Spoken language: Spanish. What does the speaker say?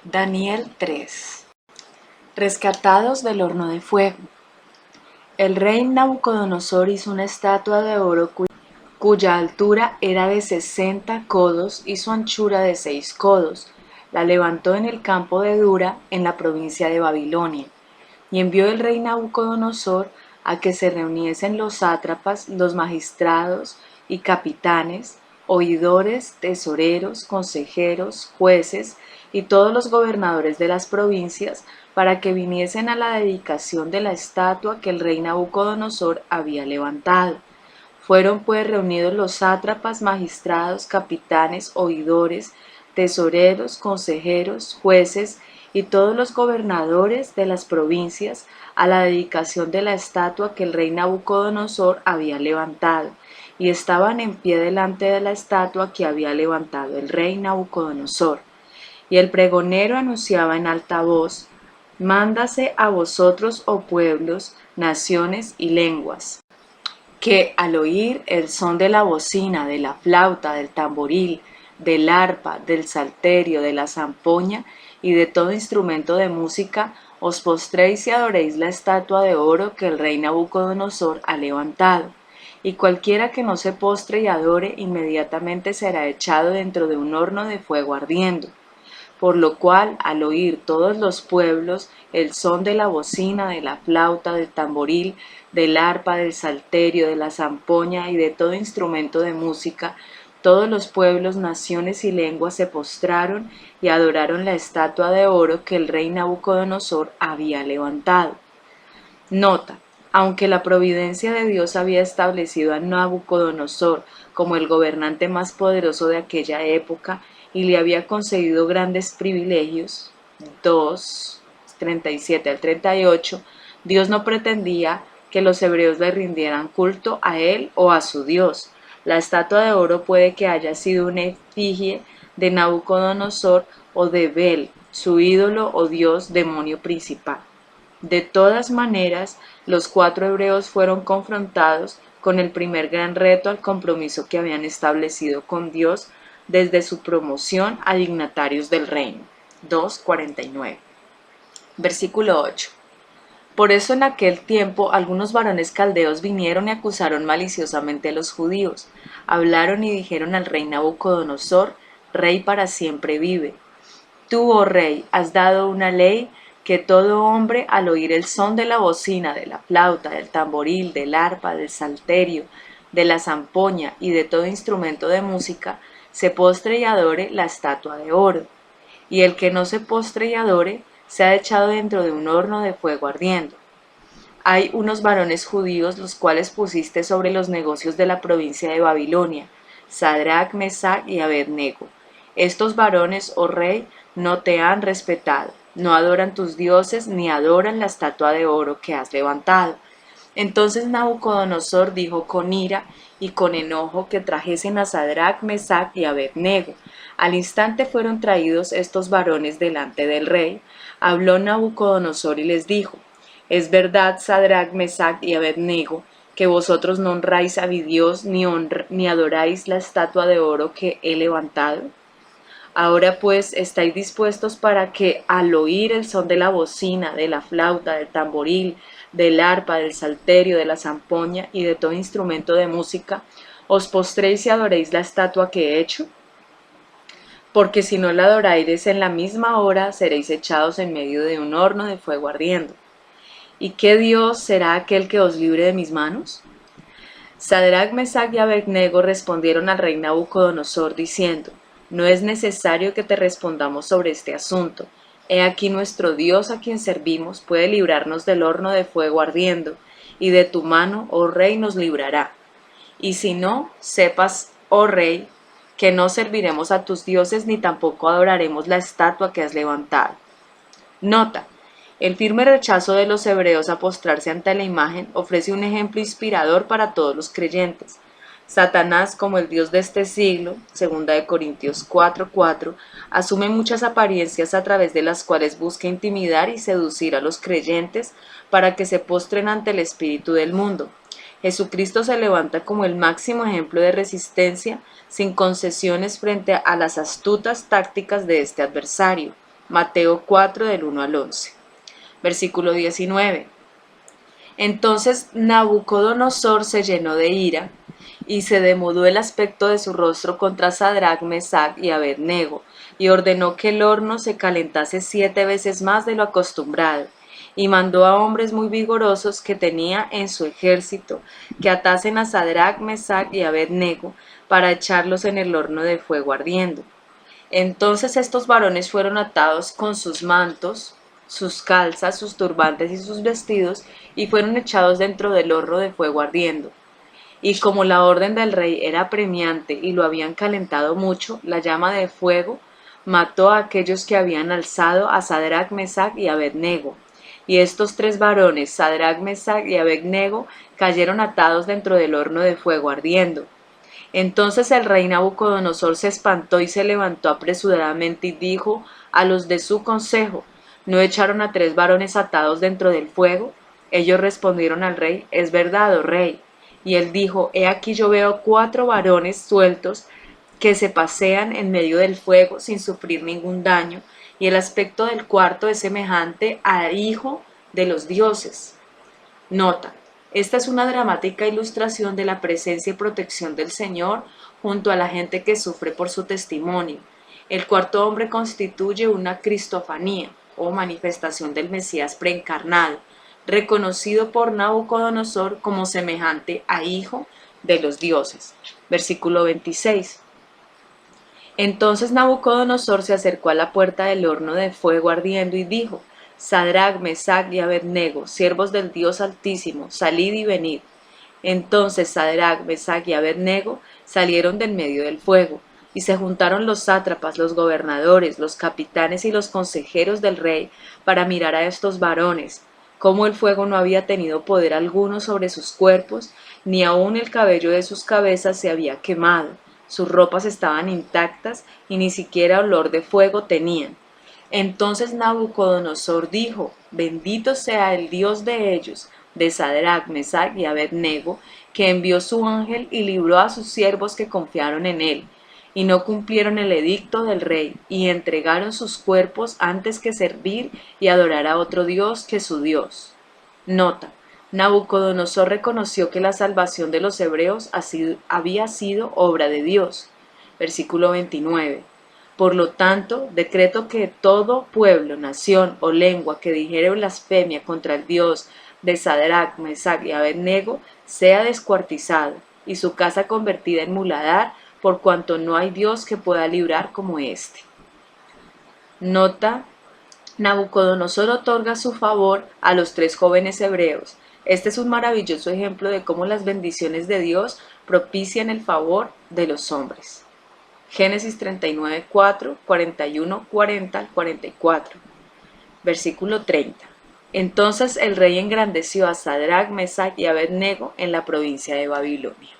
Daniel 3. Rescatados del horno de fuego. El rey Nabucodonosor hizo una estatua de oro cuya altura era de 60 codos y su anchura de 6 codos. La levantó en el campo de Dura, en la provincia de Babilonia. Y envió el rey Nabucodonosor a que se reuniesen los sátrapas, los magistrados y capitanes, oidores, tesoreros, consejeros, jueces y todos los gobernadores de las provincias, para que viniesen a la dedicación de la estatua que el rey Nabucodonosor había levantado. Fueron pues reunidos los sátrapas, magistrados, capitanes, oidores, tesoreros, consejeros, jueces y todos los gobernadores de las provincias a la dedicación de la estatua que el rey Nabucodonosor había levantado, y estaban en pie delante de la estatua que había levantado el rey Nabucodonosor. Y el pregonero anunciaba en alta voz: Mándase a vosotros, oh pueblos, naciones y lenguas, que al oír el son de la bocina, de la flauta, del tamboril, del arpa, del salterio, de la zampoña y de todo instrumento de música, os postréis y adoréis la estatua de oro que el rey Nabucodonosor ha levantado. Y cualquiera que no se postre y adore, inmediatamente será echado dentro de un horno de fuego ardiendo. Por lo cual, al oír todos los pueblos el son de la bocina, de la flauta, del tamboril, del arpa, del salterio, de la zampoña y de todo instrumento de música, todos los pueblos, naciones y lenguas se postraron y adoraron la estatua de oro que el rey Nabucodonosor había levantado. Nota: aunque la providencia de Dios había establecido a Nabucodonosor como el gobernante más poderoso de aquella época y le había concedido grandes privilegios, 2:37 al 38, Dios no pretendía que los hebreos le rindieran culto a él o a su Dios. La estatua de oro puede que haya sido una efigie de Nabucodonosor o de Bel, su ídolo o dios demonio principal. De todas maneras, los 4 hebreos fueron confrontados con el primer gran reto al compromiso que habían establecido con Dios desde su promoción a dignatarios del reino. 2:49. Versículo 8. Por eso en aquel tiempo algunos varones caldeos vinieron y acusaron maliciosamente a los judíos. Hablaron y dijeron al rey Nabucodonosor: Rey para siempre vive. Tú, oh rey, has dado una ley que todo hombre, al oír el son de la bocina, de la flauta, del tamboril, del arpa, del salterio, de la zampoña y de todo instrumento de música, se postre y adore la estatua de oro. Y el que no se postre y adore, sea echado dentro de un horno de fuego ardiendo. Hay unos varones judíos los cuales pusiste sobre los negocios de la provincia de Babilonia, Sadrach, Mesach y Abed-nego. Estos varones, oh rey, no te han respetado, no adoran tus dioses ni adoran la estatua de oro que has levantado. Entonces Nabucodonosor dijo con ira y con enojo que trajesen a Sadrach, Mesach y Abed-nego. Al instante fueron traídos estos varones delante del rey. Habló Nabucodonosor y les dijo: Es verdad, Sadrach, Mesach y Abed-nego, que vosotros no honráis a mi Dios ni adoráis la estatua de oro que he levantado. Ahora pues, ¿estáis dispuestos para que, al oír el son de la bocina, de la flauta, del tamboril, del arpa, del salterio, de la zampoña y de todo instrumento de música, os postréis y adoréis la estatua que he hecho? Porque si no la adoráis en la misma hora, seréis echados en medio de un horno de fuego ardiendo. ¿Y qué Dios será aquel que os libre de mis manos? Sadrach, Mesach y Abed-nego respondieron al rey Nabucodonosor diciendo: No es necesario que te respondamos sobre este asunto. He aquí nuestro Dios a quien servimos puede librarnos del horno de fuego ardiendo, y de tu mano, oh rey, nos librará. Y si no, sepas, oh rey, que no serviremos a tus dioses ni tampoco adoraremos la estatua que has levantado. Nota: el firme rechazo de los hebreos a postrarse ante la imagen ofrece un ejemplo inspirador para todos los creyentes. Satanás, como el dios de este siglo, 2 Corintios 4:4, asume muchas apariencias a través de las cuales busca intimidar y seducir a los creyentes para que se postren ante el espíritu del mundo. Jesucristo se levanta como el máximo ejemplo de resistencia sin concesiones frente a las astutas tácticas de este adversario. Mateo 4 del 1 al 11. Versículo 19. Entonces Nabucodonosor se llenó de ira, y se demudó el aspecto de su rostro contra Sadrach, Mesach y Abed-nego, y ordenó que el horno se calentase 7 veces más de lo acostumbrado, y mandó a hombres muy vigorosos que tenía en su ejército, que atasen a Sadrach, Mesach y Abed-nego, para echarlos en el horno de fuego ardiendo. Entonces estos varones fueron atados con sus mantos, sus calzas, sus turbantes y sus vestidos, y fueron echados dentro del horno de fuego ardiendo. Y como la orden del rey era apremiante y lo habían calentado mucho, la llama de fuego mató a aquellos que habían alzado a Sadrach, Mesach y Abed-nego. Y estos 3 varones, Sadrach, Mesach y Abed-nego, cayeron atados dentro del horno de fuego ardiendo. Entonces el rey Nabucodonosor se espantó y se levantó apresuradamente y dijo a los de su consejo: ¿no echaron a 3 varones atados dentro del fuego? Ellos respondieron al rey: es verdad, oh rey. Y él dijo: he aquí yo veo 4 varones sueltos que se pasean en medio del fuego sin sufrir ningún daño, y el aspecto del cuarto es semejante al hijo de los dioses. Nota: esta es una dramática ilustración de la presencia y protección del Señor junto a la gente que sufre por su testimonio. El cuarto hombre constituye una cristofanía o manifestación del Mesías preencarnado, reconocido por Nabucodonosor como semejante a hijo de los dioses. Versículo 26. Entonces Nabucodonosor se acercó a la puerta del horno de fuego ardiendo y dijo: Sadrach, Mesach y Abed-nego, siervos del Dios Altísimo, salid y venid. Entonces Sadrach, Mesach y Abed-nego salieron del medio del fuego, y se juntaron los sátrapas, los gobernadores, los capitanes y los consejeros del rey para mirar a estos varones, cómo el fuego no había tenido poder alguno sobre sus cuerpos, ni aun el cabello de sus cabezas se había quemado, sus ropas estaban intactas y ni siquiera olor de fuego tenían. Entonces Nabucodonosor dijo: bendito sea el Dios de ellos, de Sadrach, Mesach y Abed-nego, que envió su ángel y libró a sus siervos que confiaron en él, y no cumplieron el edicto del rey, y entregaron sus cuerpos antes que servir y adorar a otro Dios que su Dios. Nota: Nabucodonosor reconoció que la salvación de los hebreos había sido obra de Dios. Versículo 29. Por lo tanto, decreto que todo pueblo, nación o lengua que dijere blasfemia contra el Dios de Sadrach, Mesach y Abed-nego sea descuartizado, y su casa convertida en muladar, por cuanto no hay Dios que pueda librar como éste. Nota: Nabucodonosor otorga su favor a los 3 jóvenes hebreos. Este es un maravilloso ejemplo de cómo las bendiciones de Dios propician el favor de los hombres. Génesis 39, 4, 41, 40 al 44. Versículo 30. Entonces el rey engrandeció a Sadrach, Mesach y Abed-nego en la provincia de Babilonia.